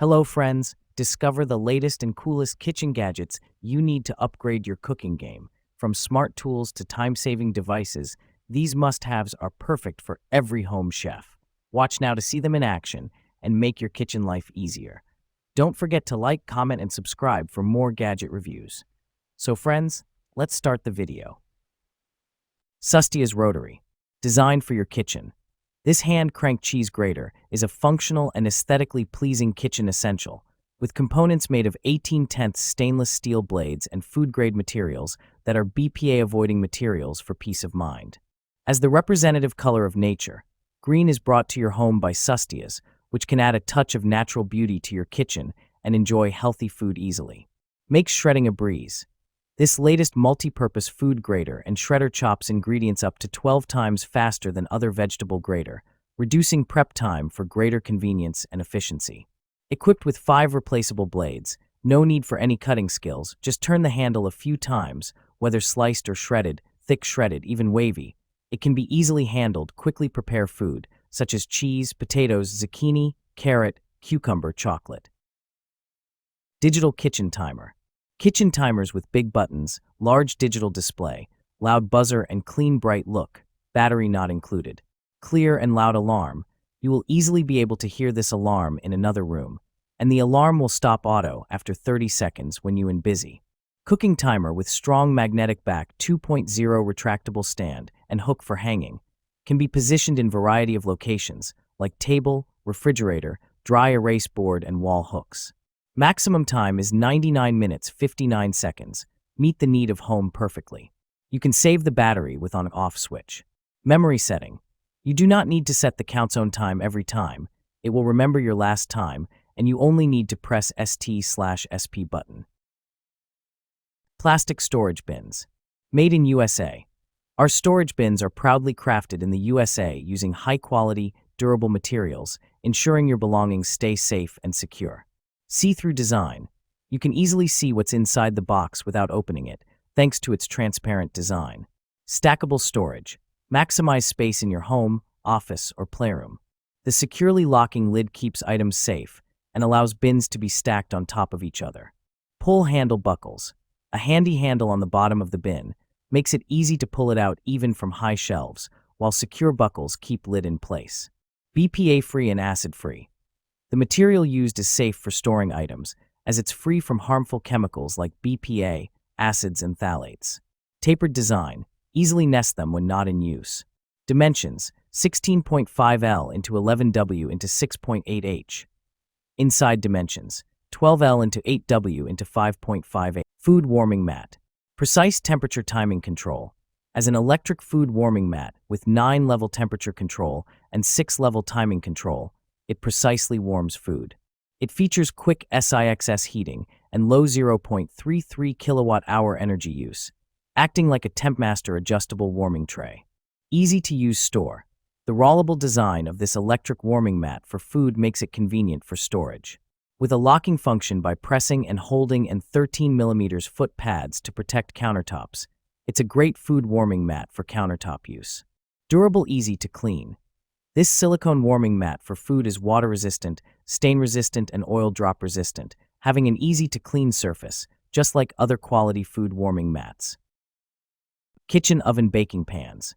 Hello friends, discover the latest and coolest kitchen gadgets you need to upgrade your cooking game. From smart tools to time-saving devices, these must-haves are perfect for every home chef. Watch now to see them in action and make your kitchen life easier. Don't forget to like, comment, and subscribe for more gadget reviews. So friends, let's start the video. Sustas Rotary, designed for your kitchen. This hand-crank cheese grater is a functional and aesthetically pleasing kitchen essential, with components made of 18/10 stainless steel blades and food-grade materials that are BPA-avoiding materials for peace of mind. As the representative color of nature, green is brought to your home by Sustas, which can add a touch of natural beauty to your kitchen and enjoy healthy food easily. Makes shredding a breeze. This latest multi-purpose food grater and shredder chops ingredients up to 12 times faster than other vegetable grater, reducing prep time for greater convenience and efficiency. Equipped with 5 replaceable blades, no need for any cutting skills, just turn the handle a few times, whether sliced or shredded, thick shredded, even wavy. It can be easily handled, quickly prepare food, such as cheese, potatoes, zucchini, carrot, cucumber, chocolate. Digital kitchen timer. Kitchen timers with big buttons, large digital display, loud buzzer, and clean bright look, battery not included. Clear and loud alarm. You will easily be able to hear this alarm in another room, and the alarm will stop auto after 30 seconds when you're busy. Cooking timer with strong magnetic back 2.0 retractable stand and hook for hanging. Can be positioned in variety of locations, like table, refrigerator, dry erase board, and wall hooks. Maximum time is 99 minutes 59 seconds. Meet the need of home perfectly. You can save the battery with on-off switch. Memory setting. You do not need to set the count's own time every time. It will remember your last time, and you only need to press ST/SP button. Plastic storage bins. Made in USA. Our storage bins are proudly crafted in the USA using high-quality, durable materials, ensuring your belongings stay safe and secure. See-through design. You can easily see what's inside the box without opening it, thanks to its transparent design. Stackable storage. Maximize space in your home, office, or playroom. The securely locking lid keeps items safe and allows bins to be stacked on top of each other. Pull handle buckles. A handy handle on the bottom of the bin makes it easy to pull it out even from high shelves, while secure buckles keep lid in place. BPA-free and acid-free. The material used is safe for storing items, as it's free from harmful chemicals like BPA, acids, and phthalates. Tapered design. Easily nest them when not in use. Dimensions: 16.5 L into 11 W into 6.8 H. Inside dimensions: 12 L into 8 W into 5.5 H. Food warming mat. Precise temperature timing control. As an electric food warming mat with 9-level temperature control and 6-level timing control, it precisely warms food. It features quick SIXS heating and low 0.33 kilowatt-hour energy use, acting like a TempMaster adjustable warming tray. Easy to use store. The rollable design of this electric warming mat for food makes it convenient for storage. With a locking function by pressing and holding and 13mm foot pads to protect countertops, it's a great food warming mat for countertop use. Durable, easy to clean. This silicone warming mat for food is water-resistant, stain-resistant, and oil-drop-resistant, having an easy-to-clean surface, just like other quality food warming mats. Kitchen oven baking pans.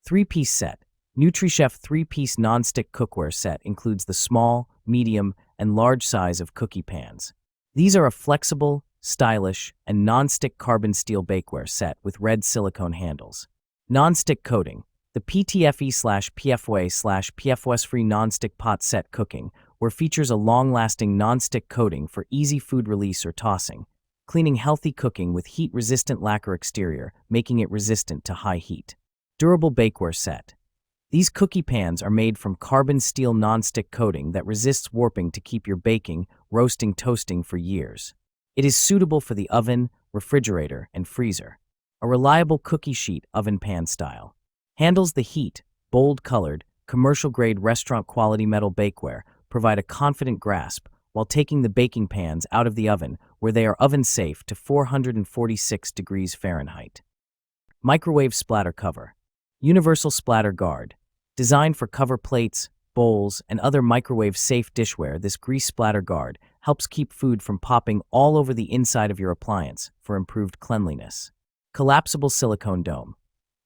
3-piece set. NutriChef 3-piece nonstick cookware set includes the small, medium, and large size of cookie pans. These are a flexible, stylish, and non-stick carbon steel bakeware set with red silicone handles. Non-stick coating. The PTFE/PFWA/PFOS-free non-stick pot set cooking, where features a long-lasting non-stick coating for easy food release or tossing, cleaning healthy cooking with heat-resistant lacquer exterior, making it resistant to high heat. Durable bakeware set. These cookie pans are made from carbon steel non-stick coating that resists warping to keep your baking, roasting, toasting for years. It is suitable for the oven, refrigerator, and freezer. A reliable cookie sheet oven pan style. Handles the heat. Bold-colored, commercial-grade restaurant-quality metal bakeware provide a confident grasp while taking the baking pans out of the oven, where they are oven-safe to 446 degrees Fahrenheit. Microwave splatter cover. Universal splatter guard. Designed for cover plates, bowls, and other microwave-safe dishware, this grease splatter guard helps keep food from popping all over the inside of your appliance for improved cleanliness. Collapsible silicone dome.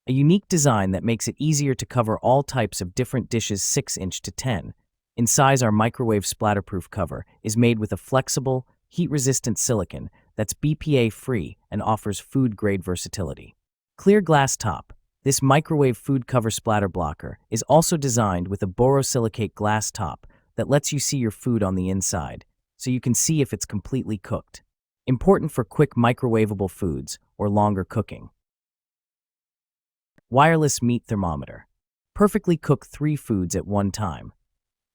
A unique design that makes it easier to cover all types of different dishes 6-inch to 10 in size. Our microwave splatterproof cover is made with a flexible, heat-resistant silicone that's BPA-free and offers food-grade versatility. Clear glass top. This microwave food cover splatter blocker is also designed with a borosilicate glass top that lets you see your food on the inside, so you can see if it's completely cooked. Important for quick microwavable foods or longer cooking. Wireless meat thermometer. Perfectly cook 3 foods at one time.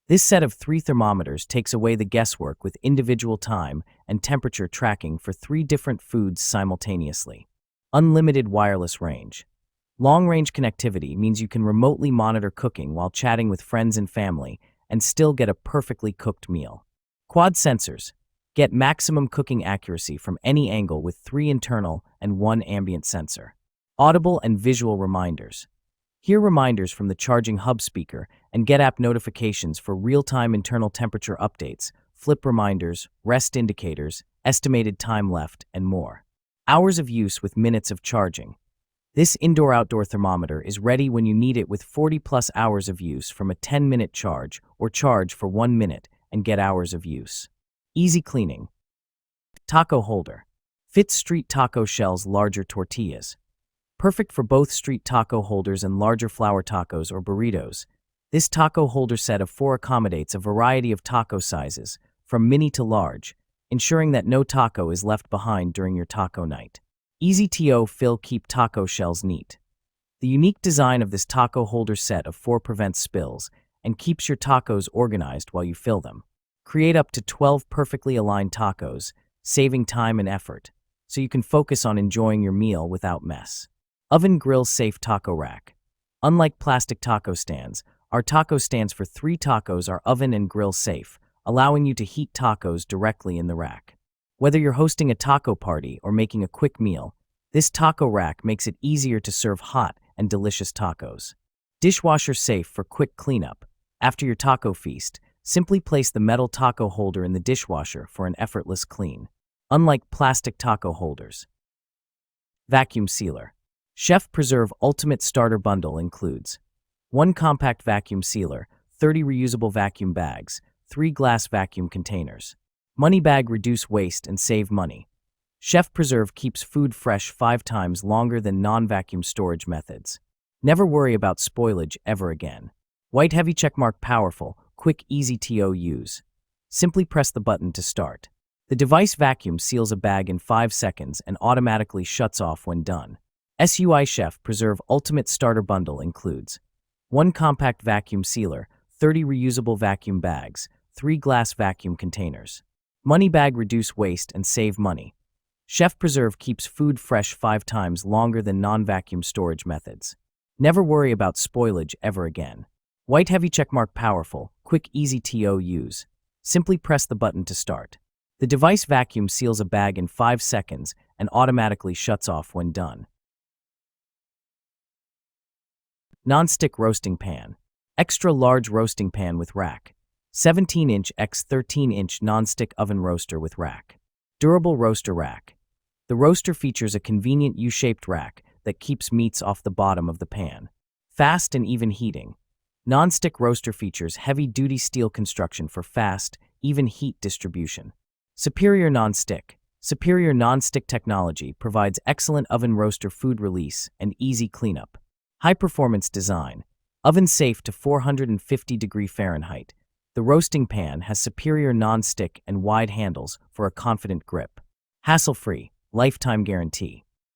This set of 3 thermometers takes away the guesswork with individual time and temperature tracking for 3 different foods simultaneously. Unlimited wireless range. Long-range connectivity means you can remotely monitor cooking while chatting with friends and family and still get a perfectly cooked meal. Quad sensors. Get maximum cooking accuracy from any angle with 3 internal and 1 ambient sensor. Audible and visual reminders. Hear reminders from the charging hub speaker and get app notifications for real-time internal temperature updates, flip reminders, rest indicators, estimated time left, and more. Hours of use with minutes of charging. This indoor-outdoor thermometer is ready when you need it with 40+ hours of use from a 10-minute charge or charge for 1 minute and get hours of use. Easy cleaning. Taco holder. Fits street taco shells, larger tortillas. Perfect for both street taco holders and larger flour tacos or burritos. This taco holder set of 4 accommodates a variety of taco sizes, from mini to large, ensuring that no taco is left behind during your taco night. Easy to fill, keep taco shells neat. The unique design of this taco holder set of 4 prevents spills and keeps your tacos organized while you fill them. Create up to 12 perfectly aligned tacos, saving time and effort, so you can focus on enjoying your meal without mess. Oven grill safe taco rack. Unlike plastic taco stands, our taco stands for 3 tacos are oven and grill safe, allowing you to heat tacos directly in the rack. Whether you're hosting a taco party or making a quick meal, this taco rack makes it easier to serve hot and delicious tacos. Dishwasher safe for quick cleanup. After your taco feast, simply place the metal taco holder in the dishwasher for an effortless clean. Unlike plastic taco holders. Vacuum sealer. Chef Preserve Ultimate Starter Bundle includes 1 compact vacuum sealer, 30 reusable vacuum bags, 3 glass vacuum containers. Money bag, reduce waste and save money. Chef Preserve keeps food fresh 5 times longer than non-vacuum storage methods. Never worry about spoilage ever again. White heavy checkmark, powerful, quick, easy to use. Simply press the button to start. The device vacuum seals a bag in 5 seconds and automatically shuts off when done. SUI Chef Preserve Ultimate Starter Bundle includes 1 compact vacuum sealer, 30 reusable vacuum bags, 3 glass vacuum containers. Money bag, reduce waste and save money. Chef Preserve keeps food fresh 5 times longer than non-vacuum storage methods. Never worry about spoilage ever again. White heavy checkmark, powerful, quick, easy to use. Simply press the button to start. The device vacuum seals a bag in 5 seconds and automatically shuts off when done. Nonstick roasting pan. Extra large roasting pan with rack. 17-inch x 13-inch nonstick oven roaster with rack. Durable roaster rack. The roaster features a convenient U-shaped rack that keeps meats off the bottom of the pan. Fast and even heating. Nonstick roaster features heavy-duty steel construction for fast, even heat distribution. Superior nonstick. Superior nonstick technology provides excellent oven roaster food release and easy cleanup. High-performance design. Oven safe to 450 Fahrenheit. The roasting pan has superior non-stick and wide handles for a confident grip. Hassle-free, lifetime guarantee.